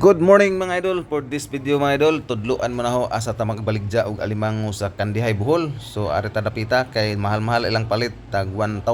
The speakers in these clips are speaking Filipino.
Good morning mga idol. For this video mga idol, tudluan mo na ho asa ta magbaligya og alimango sa Kandihay Bohol. So ari ta dapita kay mahal-mahal ilang palit tag 1,000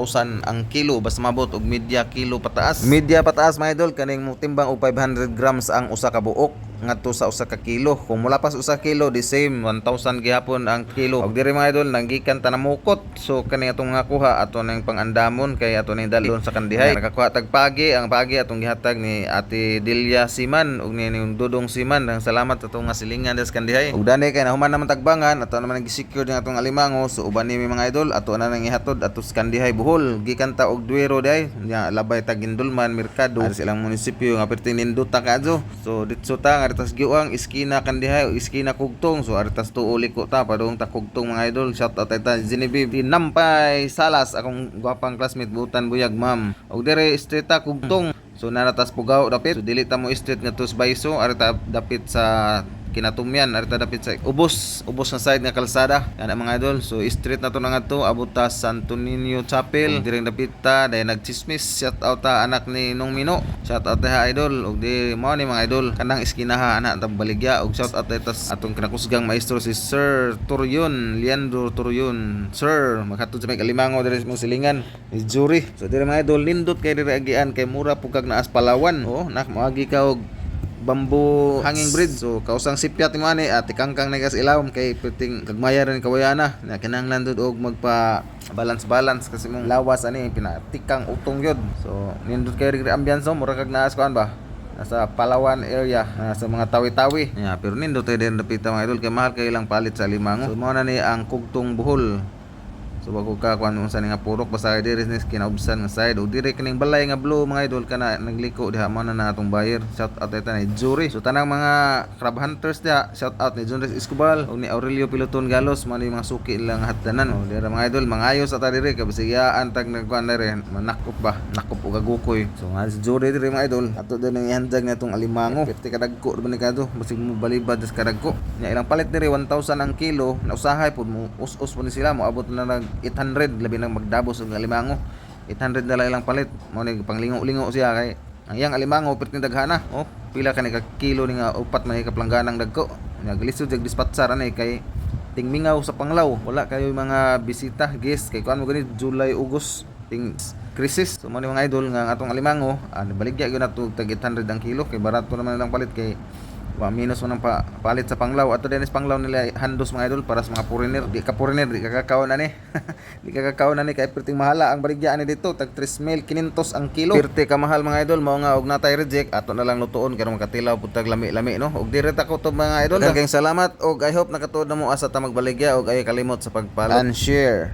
ang kilo basta mabot og media kilo pataas. Media pataas mga idol kaning mo timbang og 500 grams ang usa ka buok ngadto sa usa ka kilo. Kung mula pas usa kilo the same 1,000 gihapon ang kilo. Og diri mga idol nanggikan ta na mukot. So kani atong nakuha ato ning pangandamon kay ato ning dalon sa Kandihay. Nakakuha tag pagi, ang pagi atong gihatag ni Ate Delia Siman ug ni Dudong Siman. Ang salamat ato nga silingan des Kandihay. Ug dani kay nahuman naman tagbangan ato naman gi-secure din atong alimango. So uban ni mga idol ato na nang ihatod ato sa Kandihay Bohol. Gikan ta og Duero day. Nya labay ta Gindulman Merkado. Ari silang munisipyo nga perting ninduta kadto. So ditso ta aritas giwang iskina Kandihay o iskina Kugtong. So aritas tuo liko ta padung ta Kugtong mga idol. Shout out ta Genevieve Nampay Salas akong gwapang classmate butan buyag ma'am. Og dire street ta Kugtong. So naratas Pugaw dapit. So dili ta mo street ngadto sa Bayso ari ta dapit sa Kinatumyan ari ta dapit sa ubos na side nga kalsada ana mga idol. So street na to na ngadto abot ta Santo Niño Chapel direng dapit ta dahil nagchismis. Shout out ta anak ni Nong Mino. Shout out ta idol og di mao ni mga idol kanang iskinaha ana ta baligya. Og shout out ta atong kinakusgang maestro si Sir Turyon Leandro Turyon. Sir makatud sa may Kalimango diri sa silingan ni jury. So diri mga idol nindot kay diri agian kay mura pugkag naas Palawan. Oh nak moagi ka og bamboo hanging bridge. So kausang sipyat mo ani at ikangkang negas ilawom kay puting kagmaya rin kawayana na kinahanglan dud og magpa balance kasi mong lawas ani pinatikang utong yod. So nindot kay rig ambiance mura kag naas kuan ba nasa Palawan area sa mga tawi-tawi. Yeah, pero nindot tay din dapita mga idol kay mahal kay ilang palit sa limango. So mao na ni ang Kugtong Bohol. So wag ka kuan unsa ni nga purok basta diri ni kinaubsan nga side o diri kining balay nga blue mga idol kana nagliko diha mao na atong buyer. Shout out ita ni Jury. So tanang mga crab hunters diha shout out ni Jones Escobar o ni Aurelio Piloton Galos man mga suki ilang hatdanan. O dira mga idol mangayos ata diri kay basigyaan tag nagkuan diri manakop ba nakop og gagukoy. So nga si Jury diri mga idol ato din ang ihandag nga tong alimango 50 kadagko ba ni kadto basig mo balibad des kadagko. Nya ilang palit diri 1,000 ang kilo na usahay pud mo us-us po ni sila mo abot na nag 800 labi nang magdabos og alimango 800 na lang ilang palit mo ni panglingo-lingo siya kay ang iyang alimango perting daghana oh pila ka ni ka kilo ni nga upat man kaplanganang dagko naglisod jag dispatcher ani kay tingmingaw sa Panglaw wala kayo mga bisita guest kay kuan mo gani July August ting krisis. So mo ni mga idol nga atong alimango baligya gyud nato tag 800 ang kilo kay barato naman lang palit kay minus mo ng palit sa Panglaw ato din is Panglaw nila handos mga idol para sa mga foreigner di ka kakakaon na ni di ka kakakaon na ni kay perting mahala ang baligya ani dito tag 3,500 ang kilo perte ka mahal mga idol mao nga og natay reject ato na lang lutuon karon makatilaw pud tag lami-lami no og dire ta ko to mga idol daghang salamat og I hope nakatuod na mo asa ta magbaligya og ay kalimot sa pag-follow and share.